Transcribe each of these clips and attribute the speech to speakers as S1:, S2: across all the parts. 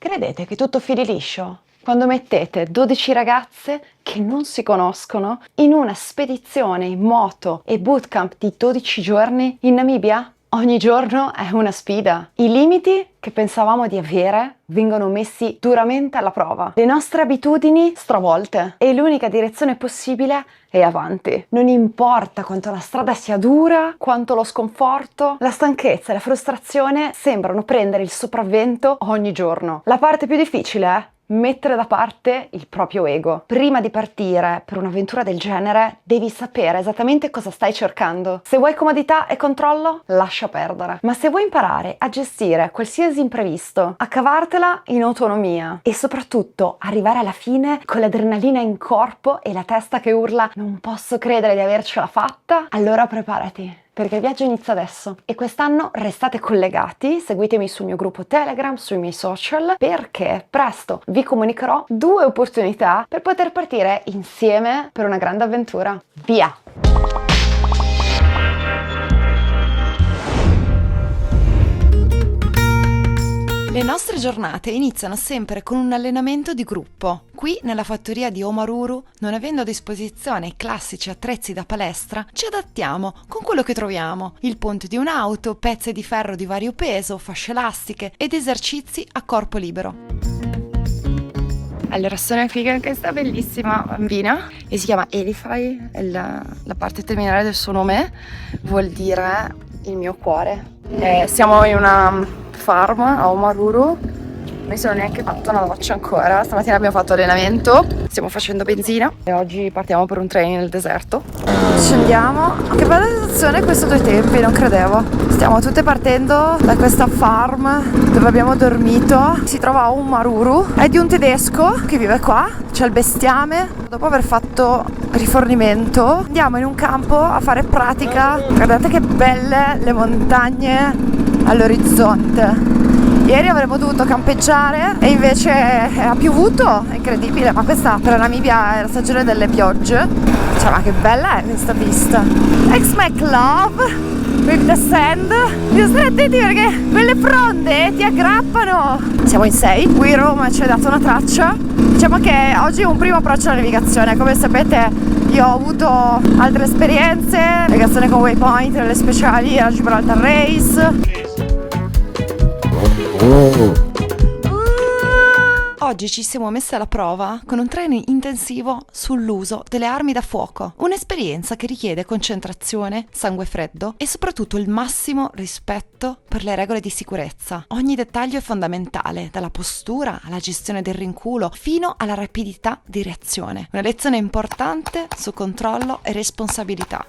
S1: Credete che tutto fili liscio quando mettete 12 ragazze che non si conoscono in una spedizione in moto e bootcamp di 12 giorni in Namibia? Ogni giorno è una sfida. I limiti che pensavamo di avere vengono messi duramente alla prova. Le nostre abitudini stravolte e l'unica direzione possibile è avanti. Non importa quanto la strada sia dura, quanto lo sconforto, la stanchezza e la frustrazione sembrano prendere il sopravvento ogni giorno. La parte più difficile è mettere da parte il proprio ego. Prima di partire per un'avventura del genere, devi sapere esattamente cosa stai cercando. Se vuoi comodità e controllo, lascia perdere. Ma se vuoi imparare a gestire qualsiasi imprevisto, a cavartela in autonomia e soprattutto arrivare alla fine con l'adrenalina in corpo e la testa che urla "non posso credere di avercela fatta", allora preparati, perché il viaggio inizia adesso. E quest'anno restate collegati, seguitemi sul mio gruppo Telegram, sui miei social, perché presto vi comunicherò 2 opportunità per poter partire insieme per una grande avventura. Via! Le nostre giornate iniziano sempre con un allenamento di gruppo. Qui nella fattoria di Omaruru, non avendo a disposizione i classici attrezzi da palestra, ci adattiamo con quello che troviamo: il ponte di un'auto, pezzi di ferro di vario peso, fasce elastiche ed esercizi a corpo libero. Allora, sono qui con questa bellissima bambina e si chiama Elify, la parte terminale del suo nome vuol dire il mio cuore. Siamo in una farm a Omaruru, non mi sono neanche fatto una doccia ancora, stamattina abbiamo fatto allenamento, stiamo facendo benzina e oggi partiamo per un training nel deserto. Scendiamo, che bella sensazione questo 2 tempi, non credevo. Stiamo tutte partendo da questa farm dove abbiamo dormito, si trova a Omaruru, è di un tedesco che vive qua, c'è il bestiame. Dopo aver fatto rifornimento andiamo in un campo a fare pratica, guardate che belle le montagne all'orizzonte. Ieri avremmo dovuto campeggiare e invece ha piovuto, è incredibile, ma questa per la Namibia è la stagione delle piogge. Cioè, ma che bella è questa vista. Ex McLove with the sand. Bisogna stare attenti perché quelle fronde ti aggrappano. Siamo in 6, qui Roma ci ha dato una traccia. Diciamo che oggi è un primo approccio alla navigazione. Come sapete io ho avuto altre esperienze, navigazione con waypoint, nelle speciali, la Gibraltar Race. Oggi ci siamo messe alla prova con un training intensivo sull'uso delle armi da fuoco, un'esperienza che richiede concentrazione, sangue freddo e soprattutto il massimo rispetto per le regole di sicurezza. Ogni dettaglio è fondamentale, dalla postura alla gestione del rinculo fino alla rapidità di reazione. Una lezione importante su controllo e responsabilità.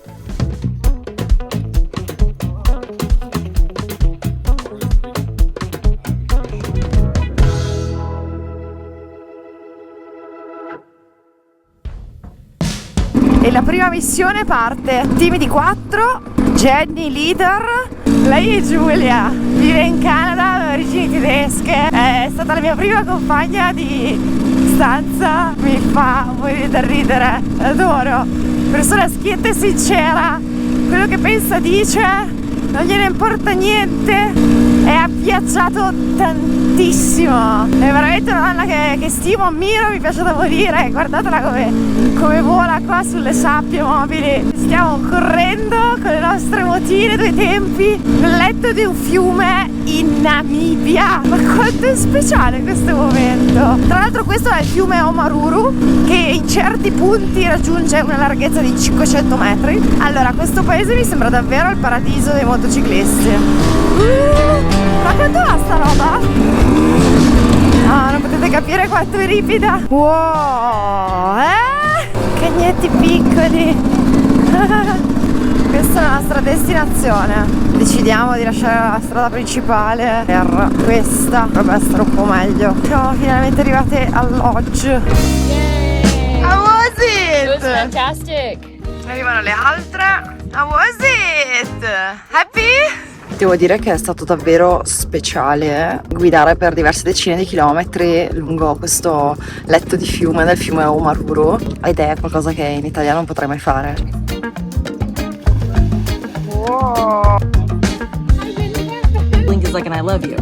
S1: E la prima missione parte. Team di 4, Jenny leader, lei è Giulia, vive in Canada, ha origini tedesche, è stata la mia prima compagna di stanza, mi fa morire da ridere, adoro, persona schietta e sincera, quello che pensa dice, non gliene importa niente, è appiacciato tantissimo, è veramente una donna che stimo, ammiro, mi piace da morire. Guardatela come vola qua sulle sabbie mobili. Stiamo correndo con le nostre motine 2 tempi nel letto di un fiume in Namibia. Ma quanto è speciale questo momento. Tra l'altro questo è il fiume Omaruru, che in certi punti raggiunge una larghezza di 500 metri. Allora, questo paese mi sembra davvero il paradiso dei motociclisti. Ma quanto va sta roba? No, non potete capire quanto è ripida. Wow, cagnetti piccoli. Questa è la nostra destinazione. Decidiamo di lasciare la strada principale per questa. Dovrebbe essere un po' meglio. Siamo finalmente arrivate al lodge.
S2: Yay!
S1: How was it?
S2: It was fantastic.
S1: Arrivano le altre. How was it? Happy? Devo dire che è stato davvero speciale guidare per diverse decine di chilometri lungo questo letto di fiume del fiume Omaruru, ed è qualcosa che in Italia non potrei mai fare. Wow.
S3: Blink is like an I love you.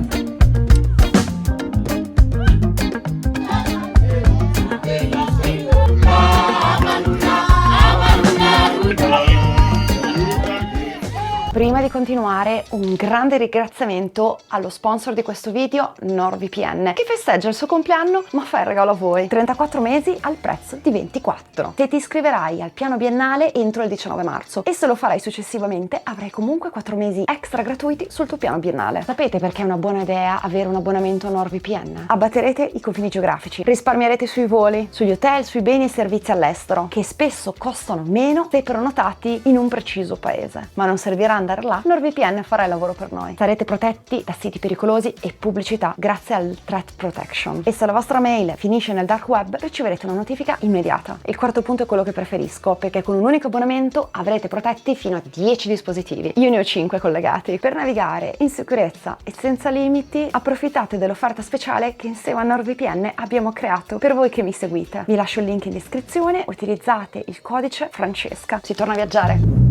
S1: di continuare, un grande ringraziamento allo sponsor di questo video, NordVPN, che festeggia il suo compleanno ma fa il regalo a voi: 34 mesi al prezzo di 24. Se ti iscriverai al piano biennale entro il 19 marzo e se lo farai successivamente, avrai comunque 4 mesi extra gratuiti sul tuo piano biennale. Sapete perché è una buona idea avere un abbonamento a NordVPN? Abbatterete i confini geografici, risparmierete sui voli, sugli hotel, sui beni e servizi all'estero, che spesso costano meno se prenotati in un preciso paese. Ma non servirà andare là, NordVPN farà il lavoro per noi. Sarete protetti da siti pericolosi e pubblicità grazie al Threat Protection. E se la vostra mail finisce nel dark web, riceverete una notifica immediata. Il quarto punto è quello che preferisco, perché con un unico abbonamento avrete protetti fino a 10 dispositivi. Io ne ho 5 collegati. Per navigare in sicurezza e senza limiti, approfittate dell'offerta speciale che insieme a NordVPN abbiamo creato per voi che mi seguite. Vi lascio il link in descrizione, utilizzate il codice Francesca. Si torna a viaggiare.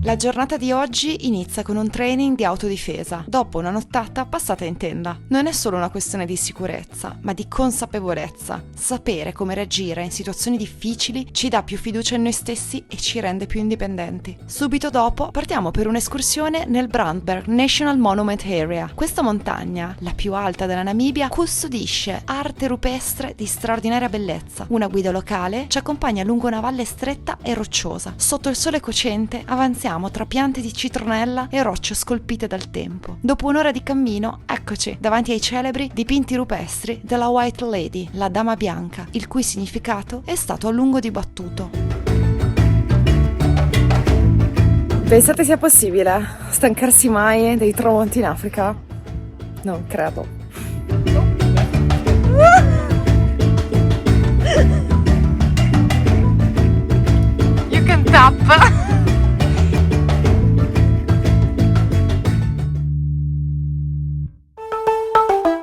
S1: La giornata di oggi inizia con un training di autodifesa, dopo una nottata passata in tenda. Non è solo una questione di sicurezza, ma di consapevolezza. Sapere come reagire in situazioni difficili ci dà più fiducia in noi stessi e ci rende più indipendenti. Subito dopo partiamo per un'escursione nel Brandberg National Monument Area. Questa montagna, la più alta della Namibia, custodisce arte rupestre di straordinaria bellezza. Una guida locale ci accompagna lungo una valle stretta e rocciosa. Sotto il sole cocente avanziamo tra piante di citronella e rocce scolpite dal tempo. Dopo un'ora di cammino, eccoci davanti ai celebri dipinti rupestri della White Lady, la Dama Bianca, il cui significato è stato a lungo dibattuto. Pensate sia possibile stancarsi mai dei tramonti in Africa? Non credo. You can tap.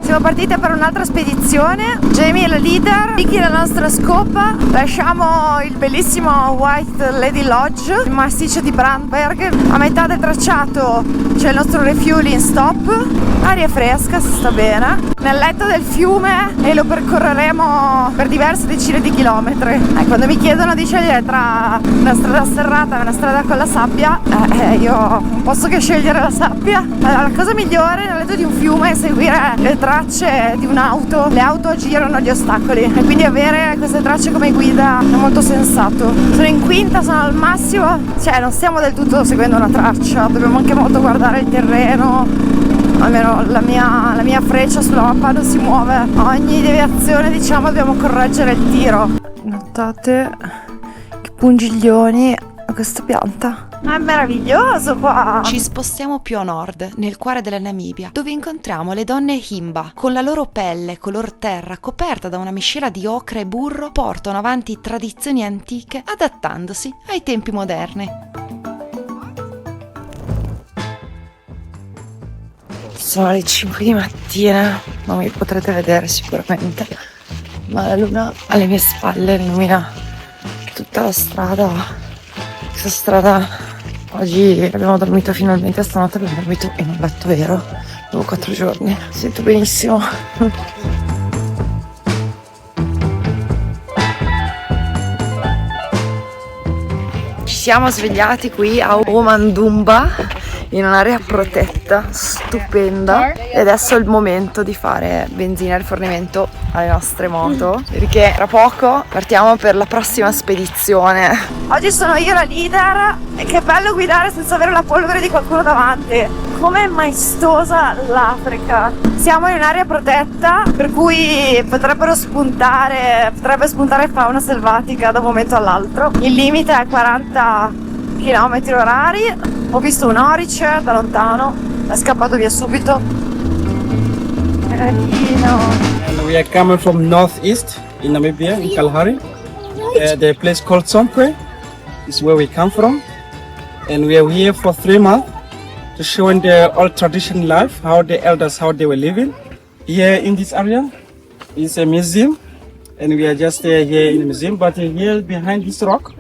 S1: Siamo partite per un'altra spedizione. Jamie è la leader, Vicky è la nostra scopa. Lasciamo il bellissimo White Lady Lodge, il massiccio di Brandberg. A metà del tracciato c'è il nostro refueling stop. Aria fresca, si sta bene. Nel letto del fiume e lo percorreremo per diverse decine di chilometri. Quando mi chiedono di scegliere tra una strada serrata e una strada con la sabbia, io non posso che scegliere la sabbia. Allora, la cosa migliore nel letto di un fiume è seguire le tracce di un'auto. Le auto girano gli ostacoli e quindi avere queste tracce come guida è molto sensato. Sono in quinta, sono al massimo, cioè non stiamo del tutto seguendo una traccia, dobbiamo anche molto guardare il terreno. Almeno la mia freccia sulla mappa non si muove. Ogni deviazione, diciamo, dobbiamo correggere il tiro. Notate che pungiglioni a questa pianta. È meraviglioso qua! Ci spostiamo più a nord, nel cuore della Namibia, dove incontriamo le donne Himba. Con la loro pelle color terra coperta da una miscela di ocra e burro, portano avanti tradizioni antiche adattandosi ai tempi moderni. Sono le 5 di mattina, non mi potrete vedere sicuramente, ma la luna alle mie spalle illumina tutta la strada. Questa strada, oggi abbiamo dormito finalmente, stanotte abbiamo dormito in un letto vero, dopo 4 giorni. Mi sento benissimo. Ci siamo svegliati qui a Omandumba, in un'area protetta, stupenda, e adesso è il momento di fare benzina e rifornimento alle nostre moto, perché tra poco partiamo per la prossima spedizione. Oggi sono io la leader e che bello guidare senza avere la polvere di qualcuno davanti. Com'è maestosa l'Africa! Siamo in un'area protetta, per cui potrebbe spuntare fauna selvatica da un momento all'altro. Il limite è 40 km/h. Ho visto un orice da lontano, è scappato via subito.
S3: And we are coming from northeast in Namibia, in Kalahari. The place called Sompwe is where we come from, and we are here for 3 months to showing the old tradition life, how the elders, how they were living. Here in this area is a museum, and we are just here in the museum. But here behind this rock,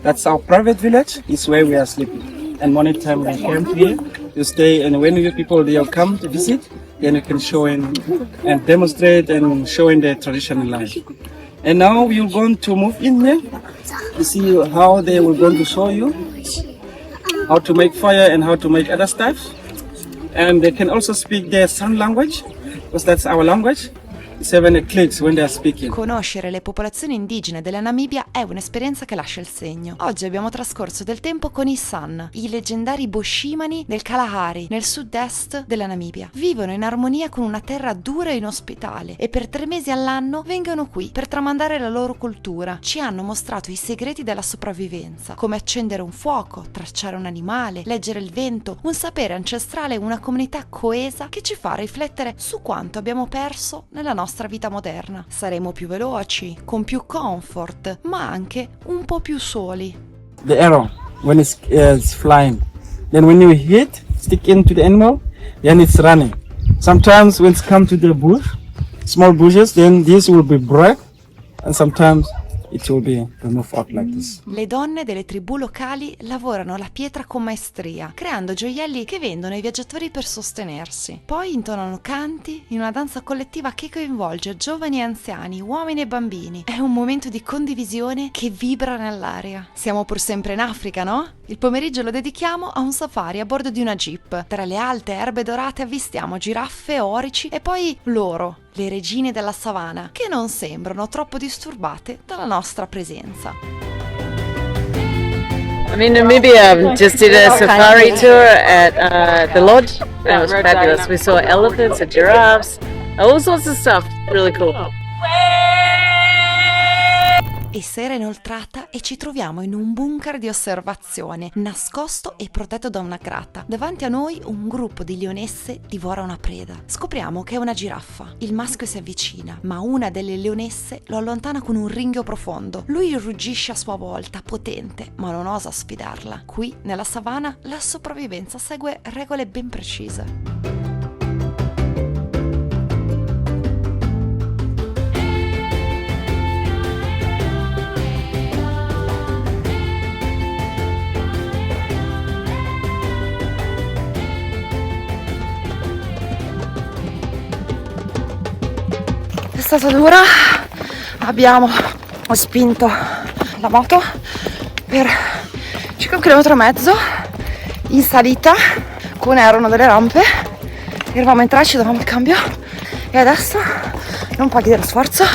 S3: that's our private village. Is where we are sleeping. And morning time we camp here to stay, and when you people they come to visit, then you can show and demonstrate and showing the traditional life. And now we are going to move in here to see how they were going to show you how to make fire and how to make other stuff. And they can also speak their sign language, because that's our language. 7 clicks when they are speaking.
S4: Conoscere le popolazioni indigene della Namibia è un'esperienza che lascia il segno. Oggi abbiamo trascorso del tempo con i San, i leggendari Boshimani del Kalahari, nel sud-est della Namibia. Vivono in armonia con una terra dura e inospitale e per 3 mesi all'anno vengono qui per tramandare la loro cultura. Ci hanno mostrato i segreti della sopravvivenza, come accendere un fuoco, tracciare un animale, leggere il vento, un sapere ancestrale e una comunità coesa che ci fa riflettere su quanto abbiamo perso nella nostra vita moderna. Saremo più veloci, con più comfort, ma anche un po' più soli.
S3: The arrow, when it's flying, then when you hit, stick into the animal, then it's running. Sometimes when it's come to the bush, small bushes, then this will be break, and sometimes it will be removed out like this.
S4: Le donne delle tribù locali lavorano la pietra con maestria, creando gioielli che vendono ai viaggiatori per sostenersi. Poi intonano canti in una danza collettiva che coinvolge giovani e anziani, uomini e bambini. È un momento di condivisione che vibra nell'aria. Siamo pur sempre in Africa, no? Il pomeriggio lo dedichiamo a un safari a bordo di una jeep. Tra le alte erbe dorate avvistiamo giraffe, orici e poi loro, le regine della savana, che non sembrano troppo disturbate dalla nostra presenza.
S2: I'm in Namibia. Just did a safari tour at the lodge. That was fabulous. We saw elephants and giraffes, all sorts of stuff. Really cool.
S4: E sera inoltrata e ci troviamo in un bunker di osservazione, nascosto e protetto da una grata. Davanti a noi un gruppo di leonesse divora una preda. Scopriamo che è una giraffa. Il maschio si avvicina, ma una delle leonesse lo allontana con un ringhio profondo. Lui ruggisce a sua volta, potente, ma non osa sfidarla. Qui, nella savana, la sopravvivenza segue regole ben precise.
S1: È stata dura, ho spinto la moto per circa 1,5 km in salita, alcune erano delle rampe, eravamo in 3, ci davamo il cambio e adesso, non paghi dello sforzo,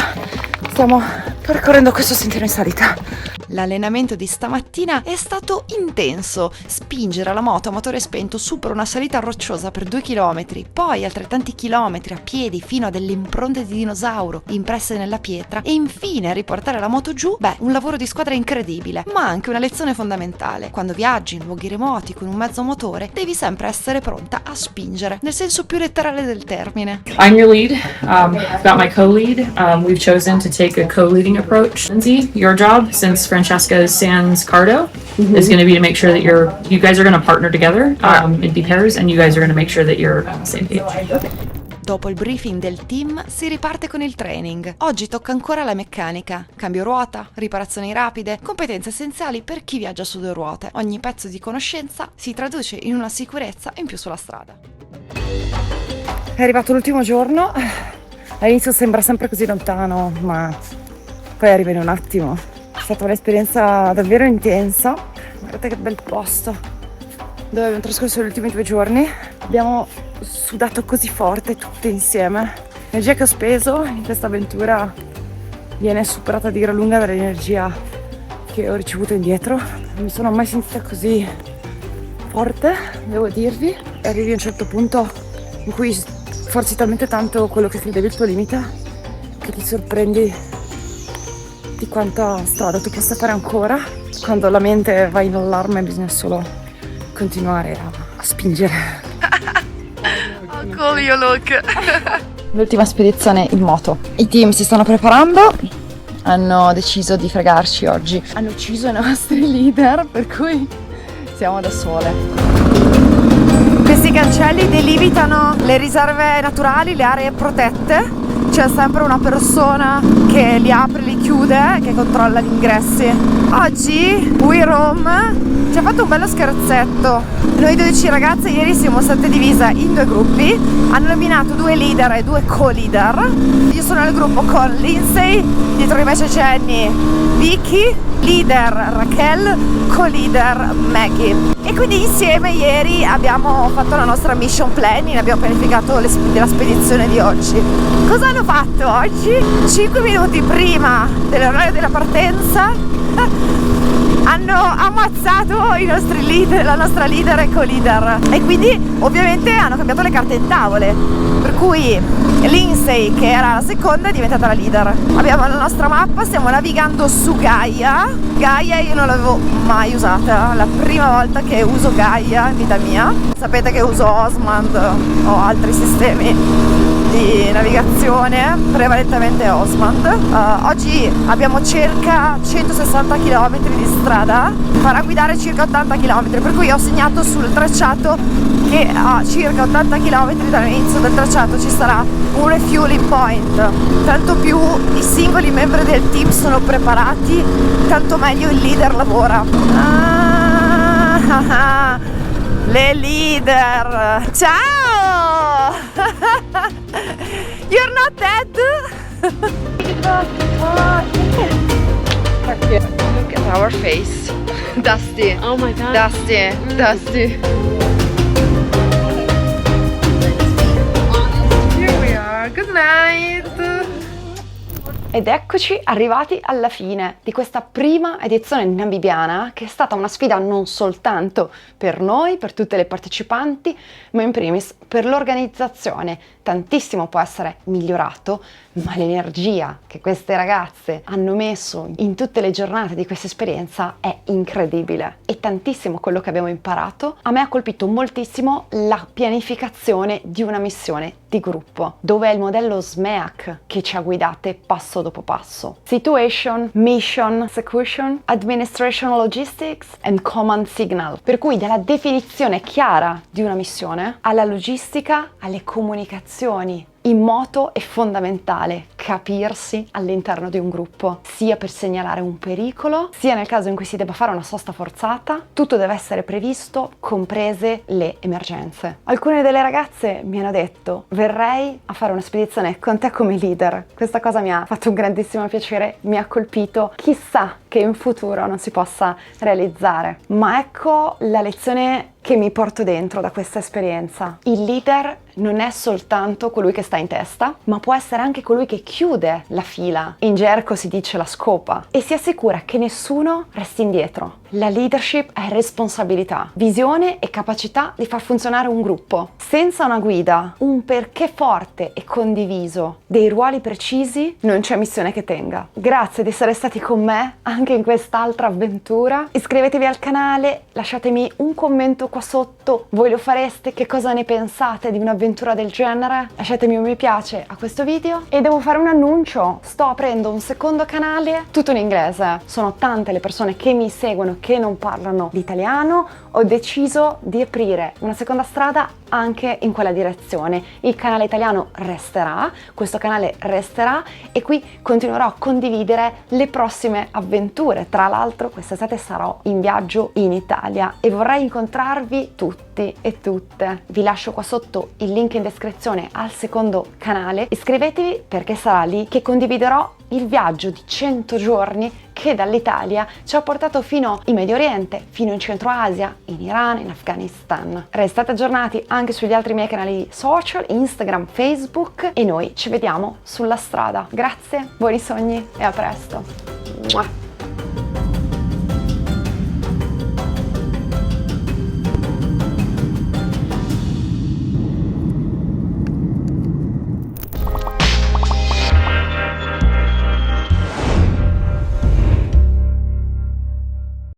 S1: stiamo percorrendo questo sentiero in salita.
S4: L'allenamento di stamattina è stato intenso. Spingere la moto a motore spento su per una salita rocciosa per 2 km, poi altrettanti chilometri a piedi fino a delle impronte di dinosauro impresse nella pietra e infine riportare la moto giù. Un lavoro di squadra incredibile, ma anche una lezione fondamentale. Quando viaggi in luoghi remoti con un mezzo motore, devi sempre essere pronta a spingere, nel senso più letterale del termine.
S5: I'm your lead. I've got my co-lead. We've chosen to take a co-leading approach. Lindsay, your job, since Francesca Sans Cardo, is going to be to make sure that you guys are going to partner together in be pairs, and you guys are going to make sure that you're on the same page.
S4: Dopo il briefing del team si riparte con il training. Oggi tocca ancora la meccanica, cambio ruota, riparazioni rapide, competenze essenziali per chi viaggia su 2 ruote. Ogni pezzo di conoscenza si traduce in una sicurezza in più sulla strada.
S1: È arrivato l'ultimo giorno, all'inizio sembra sempre così lontano, ma poi arriva in un attimo. È stata un'esperienza davvero intensa. Guardate che bel posto dove abbiamo trascorso gli ultimi 2 giorni. Abbiamo sudato così forte tutte insieme. L'energia che ho speso in questa avventura viene superata di gran lunga dall'energia che ho ricevuto indietro. Non mi sono mai sentita così forte, devo dirvi. Arrivi a un certo punto in cui forzi talmente tanto quello che credevi il tuo limite che ti sorprendi di quanta strada tu possa fare ancora. Quando la mente va in allarme bisogna solo continuare a spingere. How cool you look! L'ultima spedizione in moto. I team si stanno preparando, hanno deciso di fregarci oggi. Hanno ucciso i nostri leader, per cui siamo da sole. Questi cancelli delimitano le riserve naturali, le aree protette. c'è sempre una persona che li apre, li chiude, che controlla gli ingressi. Oggi We Rome ci ha fatto un bello scherzetto. Noi 12 ragazze ieri siamo state divise in 2 gruppi, hanno nominato 2 leader e 2 co-leader. Io sono nel gruppo con Lindsay, dietro invece c'è Annie, Vicky, leader Raquel, co-leader Maggie. E quindi insieme ieri abbiamo fatto la nostra mission planning, abbiamo pianificato la spedizione di oggi. Cosa hanno fatto oggi? 5 minuti prima dell'orario della partenza hanno ammazzato i nostri leader, la nostra leader e co-leader, e quindi ovviamente hanno cambiato le carte in tavole, per cui Lindsay, che era la seconda, è diventata la leader. Abbiamo la nostra mappa, stiamo navigando su Gaia. Gaia io non l'avevo mai usata, la prima volta che uso Gaia in vita mia. Sapete che uso Osmand o altri sistemi di navigazione, prevalentemente Osmand. Oggi abbiamo circa 160 km di strada, farà guidare circa 80 km, per cui ho segnato sul tracciato che a circa 80 km dall'inizio del tracciato ci sarà un refueling point. Tanto più i singoli membri del team sono preparati, tanto meglio il leader lavora. Le leader! Ciao! You're not dead? Look at our face. Dusty.
S2: Oh my god.
S1: Dusty. Dusty. Here we are. Good night. Ed eccoci arrivati alla fine di questa prima edizione namibiana, che è stata una sfida non soltanto per noi, per tutte le partecipanti, ma in primis per l'organizzazione. Tantissimo può essere migliorato, ma l'energia che queste ragazze hanno messo in tutte le giornate di questa esperienza è incredibile. E tantissimo quello che abbiamo imparato. A me ha colpito moltissimo la pianificazione di una missione di gruppo, dove è il modello SMEAC che ci ha guidate passo dopo passo. Situation, Mission, Execution, Administration Logistics and Command Signal. Per cui dalla definizione chiara di una missione alla logistica, alle comunicazioni. In moto è fondamentale capirsi all'interno di un gruppo, sia per segnalare un pericolo, sia nel caso in cui si debba fare una sosta forzata. Tutto deve essere previsto, comprese le emergenze. Alcune delle ragazze mi hanno detto: verrei a fare una spedizione con te come leader. Questa cosa mi ha fatto un grandissimo piacere, mi ha colpito. Chissà che in futuro non si possa realizzare. Ma ecco la lezione che mi porto dentro da questa esperienza. Il leader non è soltanto colui che sta in testa, ma può essere anche colui che chiude la fila. In gergo si dice la scopa, e si assicura che nessuno resti indietro. La leadership è responsabilità, visione e capacità di far funzionare un gruppo. Senza una guida, un perché forte e condiviso, dei ruoli precisi, non c'è missione che tenga. Grazie di essere stati con me anche in quest'altra avventura. Iscrivetevi al canale, lasciatemi un commento qua sotto. Voi lo fareste? Che cosa ne pensate di un'avventura del genere? Lasciatemi un mi piace a questo video. E devo fare un annuncio: sto aprendo un secondo canale tutto in inglese. Sono tante le persone che mi seguono che non parlano l'italiano. Ho deciso di aprire una seconda strada anche in quella direzione. Il canale italiano resterà, questo canale resterà, e qui continuerò a condividere le prossime avventure. Tra l'altro quest'estate sarò in viaggio in Italia e vorrei incontrarvi tutti e tutte. Vi lascio qua sotto il link in descrizione al secondo canale. Iscrivetevi, perché sarà lì che condividerò il viaggio di 100 giorni che dall'Italia ci ha portato fino in Medio Oriente, fino in Centro Asia, in Iran, in Afghanistan. Restate aggiornati anche sugli altri miei canali social, Instagram, Facebook, e noi ci vediamo sulla strada. Grazie, buoni sogni e a presto. Mua.